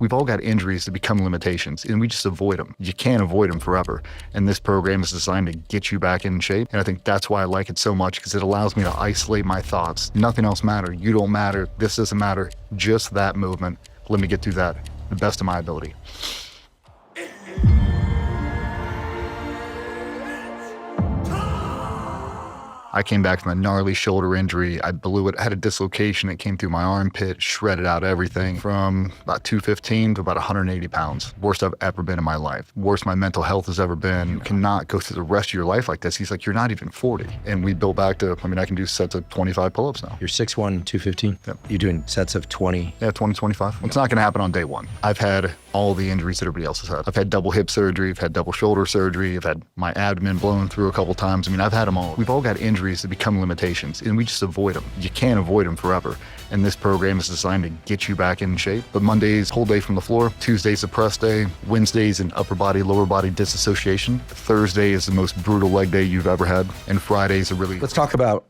We've all got injuries that become limitations, and we just avoid them. You can't avoid them forever. And this program is designed to get you back in shape. And I think that's why I like it so much, because it allows me to isolate my thoughts. Nothing else matters. You don't matter. This doesn't matter. Just that movement. Let me get through that the best of my ability. I came back from a gnarly shoulder injury. I blew it, I had a dislocation. It came through my armpit, shredded out everything from about 215 to about 180 pounds. Worst I've ever been in my life. Worst my mental health has ever been. You cannot go through the rest of your life like this. He's like, you're not even 40. And we built back to, I can do sets of 25 pull-ups now. You're 6'1", 215? Yep. You're doing sets of 20? Yeah, 20, 25. It's not gonna happen on day one. I've had all the injuries that everybody else has had. I've had double hip surgery, I've had double shoulder surgery, I've had my abdomen blown through a couple times. I've had them all. We've all got injuries that become limitations, and we just avoid them. You can't avoid them forever. And this program is designed to get you back in shape. But Monday's whole day from the floor, Tuesday's a press day, Wednesday's an upper body, lower body disassociation, Thursday is the most brutal leg day you've ever had, and Friday's a really... Let's talk about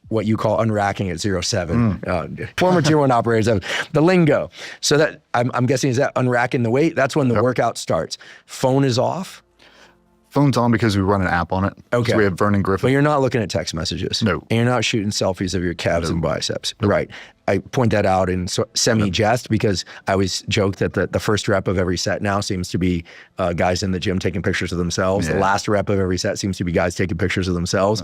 what you call unracking at 07. Former Tier 1 operators have the lingo. So that, I'm guessing, is that unracking the weight? That's when the workout starts. Phone is off? Phone's on because we run an app on it. Okay. So we have Vernon Griffith. But you're not looking at text messages. No. And you're not shooting selfies of your calves and biceps. Right. I point that out in semi-jest because I always joke that the first rep of every set now seems to be guys in the gym taking pictures of themselves. Yeah. The last rep of every set seems to be guys taking pictures of themselves.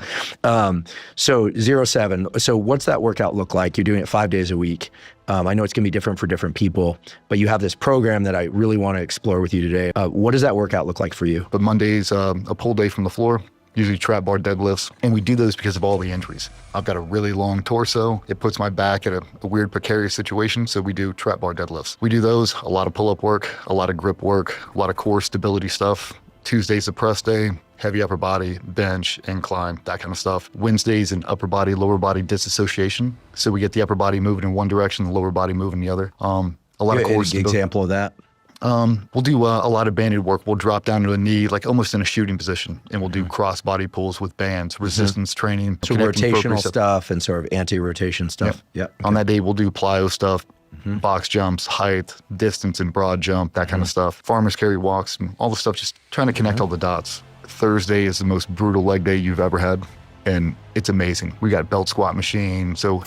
So 07. So what's that workout look like? You're doing it 5 days a week. I know it's gonna be different for different people, but you have this program that I really wanna explore with you today. What does that workout look like for you? But Monday's a pull day from the floor, usually trap bar deadlifts, and we do those because of all the injuries. I've got a really long torso. It puts my back in a weird precarious situation, so we do trap bar deadlifts. We do those, a lot of pull-up work, a lot of grip work, a lot of core stability stuff. Tuesday's a press day, heavy upper body, bench, incline, that kind of stuff. Wednesday's an upper body, lower body disassociation. So we get the upper body moving in one direction, the lower body moving the other. A lot of core stability. Example of that? We'll do a lot of banded work. We'll drop down to a knee, like almost in a shooting position, and we'll do cross body pulls with bands, resistance training. So rotational stuff and sort of anti-rotation stuff. Yeah. Okay. On that day, we'll do plyo stuff, box jumps, height, distance and broad jump, that kind of stuff. Farmer's carry walks, and all the stuff, just trying to connect all the dots. Thursday is the most brutal leg day you've ever had, and it's amazing. We got belt squat machine, so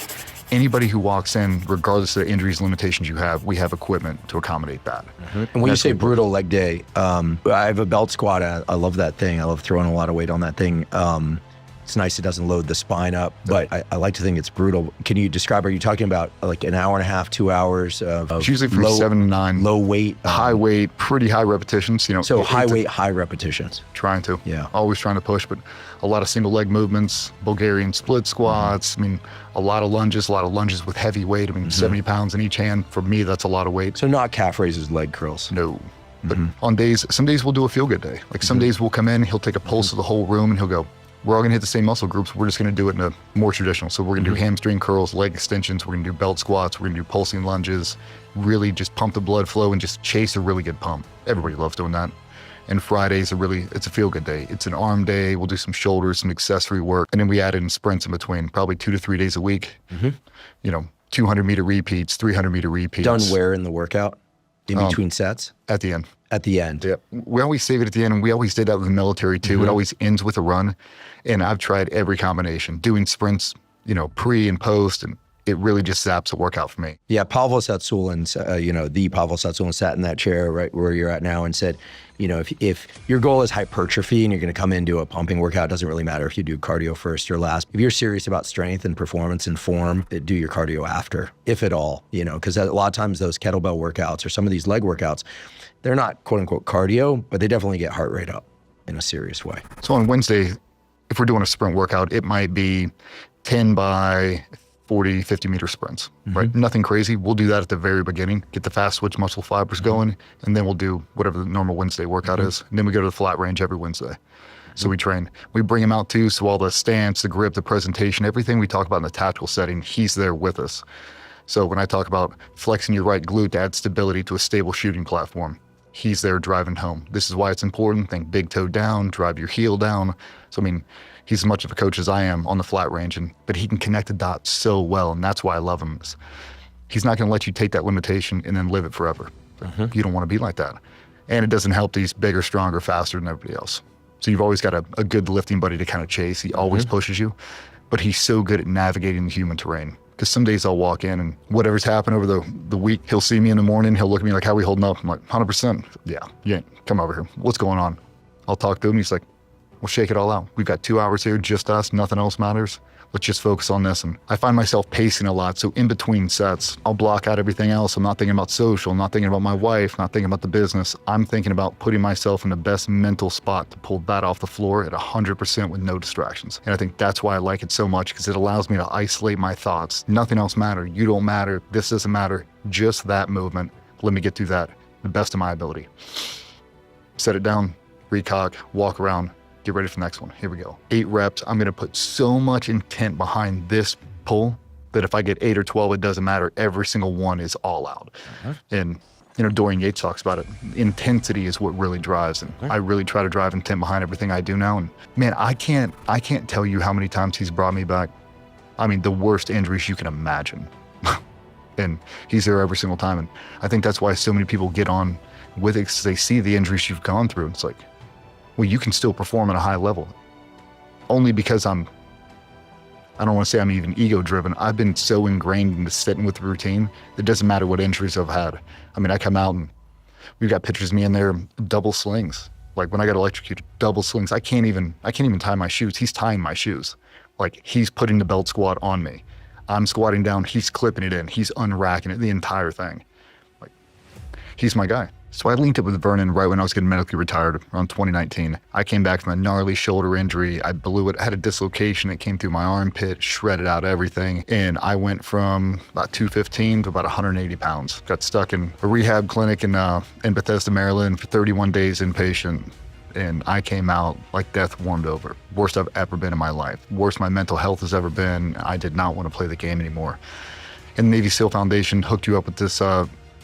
anybody who walks in, regardless of the injuries, limitations you have, we have equipment to accommodate that. And when you say brutal leg day, I have a belt squat. I love that thing. I love throwing a lot of weight on that thing. It's nice it doesn't load the spine up, but I like to think it's brutal. Can you describe, are you talking about like an hour and a half, 2 hours of it's usually from 7 to 9. Low weight? High weight, pretty high repetitions. So high weight, high repetitions. Trying to. Yeah. Always trying to push, but a lot of single leg movements, Bulgarian split squats. A lot of lunges with heavy weight. 70 pounds in each hand. For me, that's a lot of weight. So not calf raises, leg curls? No. But on some days we'll do a feel good day. Like some days we'll come in, he'll take a pulse of the whole room and he'll go, we're all gonna hit the same muscle groups. We're just gonna do it in a more traditional. So we're gonna do hamstring curls, leg extensions. We're gonna do belt squats. We're gonna do pulsing lunges. Really just pump the blood flow and just chase a really good pump. Everybody loves doing that. And Friday's it's a feel good day. It's an arm day. We'll do some shoulders, some accessory work. And then we add in sprints in between, probably 2 to 3 days a week. 200 meter repeats, 300 meter repeats. Done where in the workout? In between sets? At the end. At the end. Yeah. We always save it at the end, and we always did that with the military too. It always ends with a run. And I've tried every combination, doing sprints, pre and post, and it really just zaps the workout for me. Yeah, Pavel Tsatsouline, the Pavel Tsatsouline sat in that chair right where you're at now and said, if your goal is hypertrophy and you're gonna come in and do a pumping workout, it doesn't really matter if you do cardio first or last. If you're serious about strength and performance and form, do your cardio after, if at all, because a lot of times those kettlebell workouts or some of these leg workouts, they're not quote unquote cardio, but they definitely get heart rate up in a serious way. So on Wednesday, if we're doing a sprint workout, it might be 10 by 40, 50 meter sprints, right? Nothing crazy. We'll do that at the very beginning, get the fast switch muscle fibers going, and then we'll do whatever the normal Wednesday workout is. And then we go to the flat range every Wednesday. So we train. We bring him out too, so all the stance, the grip, the presentation, everything we talk about in the tactical setting, he's there with us. So when I talk about flexing your right glute to add stability to a stable shooting platform, he's there driving home. This is why it's important. Think big toe down, drive your heel down. So he's as much of a coach as I am on the flat range, but he can connect the dots so well, and that's why I love him. He's not gonna let you take that limitation and then live it forever. But you don't want to be like that. And it doesn't help that he's bigger, stronger, faster than everybody else. So you've always got a good lifting buddy to kind of chase. He always pushes you, but he's so good at navigating the human terrain. Because some days I'll walk in and whatever's happened over the week, he'll see me in the morning, he'll look at me like, how we holding up? I'm like, 100%. Yeah, come over here. What's going on? I'll talk to him. He's like, we'll shake it all out. We've got 2 hours here, just us, nothing else matters. Let's just focus on this. And I find myself pacing a lot. So in between sets, I'll block out everything else. I'm not thinking about social, I'm not thinking about my wife, not thinking about the business. I'm thinking about putting myself in the best mental spot to pull that off the floor at 100% with no distractions. And I think that's why I like it so much, because it allows me to isolate my thoughts. Nothing else matters. You don't matter. This doesn't matter. Just that movement. Let me get through that the best of my ability. Set it down, recock, walk around. Get ready for the next one. Here we go. 8 reps. I'm going to put so much intent behind this pull that if I get 8 or 12, it doesn't matter. Every single one is all out. And, Dorian Yates talks about it. Intensity is what really drives. And I really try to drive intent behind everything I do now. And man, I can't tell you how many times he's brought me back. I mean, the worst injuries you can imagine. And he's there every single time. And I think that's why so many people get on with it, because they see the injuries you've gone through. It's like, well, you can still perform at a high level. Only because I don't want to say I'm even ego driven. I've been so ingrained into sitting with the routine. It doesn't matter what injuries I've had. I mean, I come out and we've got pictures of me in there, double slings. Like when I got electrocuted, double slings. I can't even tie my shoes. He's tying my shoes. Like he's putting the belt squat on me. I'm squatting down, he's clipping it in. He's unracking it, the entire thing. Like, he's my guy. So I linked up with Vernon right when I was getting medically retired around 2019. I came back from a gnarly shoulder injury. I blew it, had a dislocation that came through my armpit, shredded out everything. And I went from about 215 to about 180 pounds. Got stuck in a rehab clinic in Bethesda, Maryland for 31 days inpatient. And I came out like death warmed over. Worst I've ever been in my life. Worst my mental health has ever been. I did not want to play the game anymore. And the Navy SEAL Foundation hooked you up with this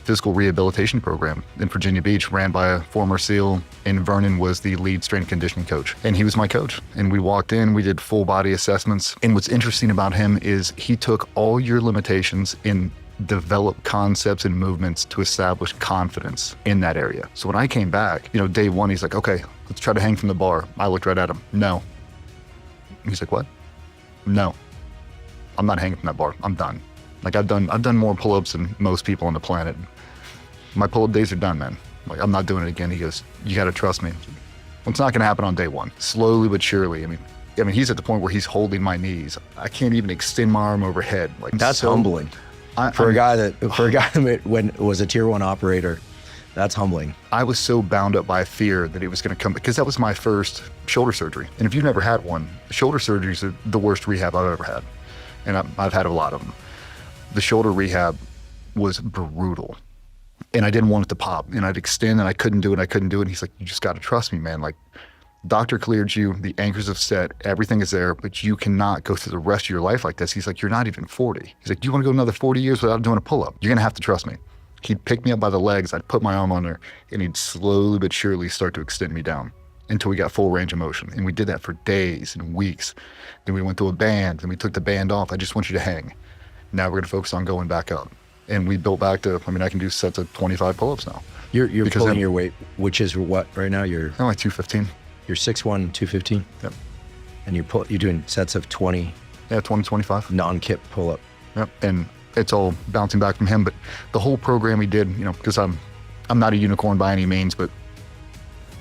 physical rehabilitation program in Virginia Beach, ran by a former SEAL, and Vernon was the lead strength and conditioning coach. And he was my coach. And we walked in, we did full body assessments. And what's interesting about him is he took all your limitations and developed concepts and movements to establish confidence in that area. So when I came back, day one, he's like, okay, let's try to hang from the bar. I looked right at him. No. He's like, what? No, I'm not hanging from that bar. I'm done. Like I've done more pull-ups than most people on the planet. My pull-up days are done, man. Like I'm not doing it again. He goes, you got to trust me. Well, it's not going to happen on day one. Slowly but surely. I mean, he's at the point where he's holding my knees. I can't even extend my arm overhead. Like that's so humbling. For a guy that was a tier 1 operator, that's humbling. I was so bound up by fear that it was going to come, because that was my first shoulder surgery. And if you've never had one, shoulder surgeries are the worst rehab I've ever had. And I've had a lot of them. The shoulder rehab was brutal. And I didn't want it to pop. And I'd extend and I couldn't do it. And he's like, you just got to trust me, man. Like, doctor cleared you, the anchors have set, everything is there, but you cannot go through the rest of your life like this. He's like, you're not even 40. He's like, do you want to go another 40 years without doing a pull-up? You're going to have to trust me. He'd pick me up by the legs, I'd put my arm on there, and he'd slowly but surely start to extend me down until we got full range of motion. And we did that for days and weeks. Then we went to a band, and we took the band off. I just want you to hang. Now we're going to focus on going back up. And we built back to, I can do sets of 25 pull-ups now. You're pulling your weight, which is what right now? I'm like 215. You're 6'1", 215? Yep. And you're doing sets of 20? Yeah, 20, 25. Non-kip pull-up. Yep, and it's all bouncing back from him. But the whole program we did, because I'm not a unicorn by any means, but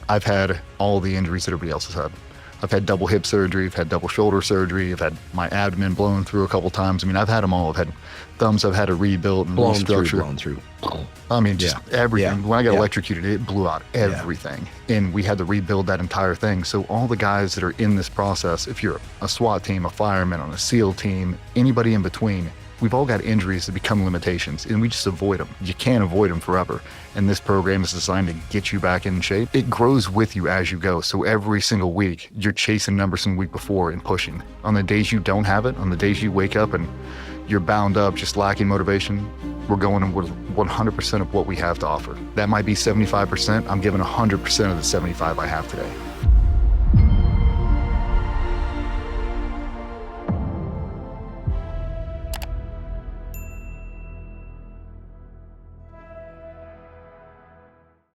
I've had all the injuries that everybody else has had. I've had double hip surgery, I've had double shoulder surgery, I've had my abdomen blown through a couple times. I've had them all. I've had thumbs I've had to rebuild and restructure. Blown through. Just everything. Yeah. When I got electrocuted, it blew out everything. Yeah. And we had to rebuild that entire thing. So all the guys that are in this process, if you're a SWAT team, a fireman, on a SEAL team, anybody in between, we've all got injuries that become limitations, and we just avoid them. You can't avoid them forever. And this program is designed to get you back in shape. It grows with you as you go. So every single week, you're chasing numbers from the week before and pushing. On the days you don't have it, on the days you wake up and you're bound up, just lacking motivation, we're going with 100% of what we have to offer. That might be 75%. I'm giving 100% of the 75 I have today.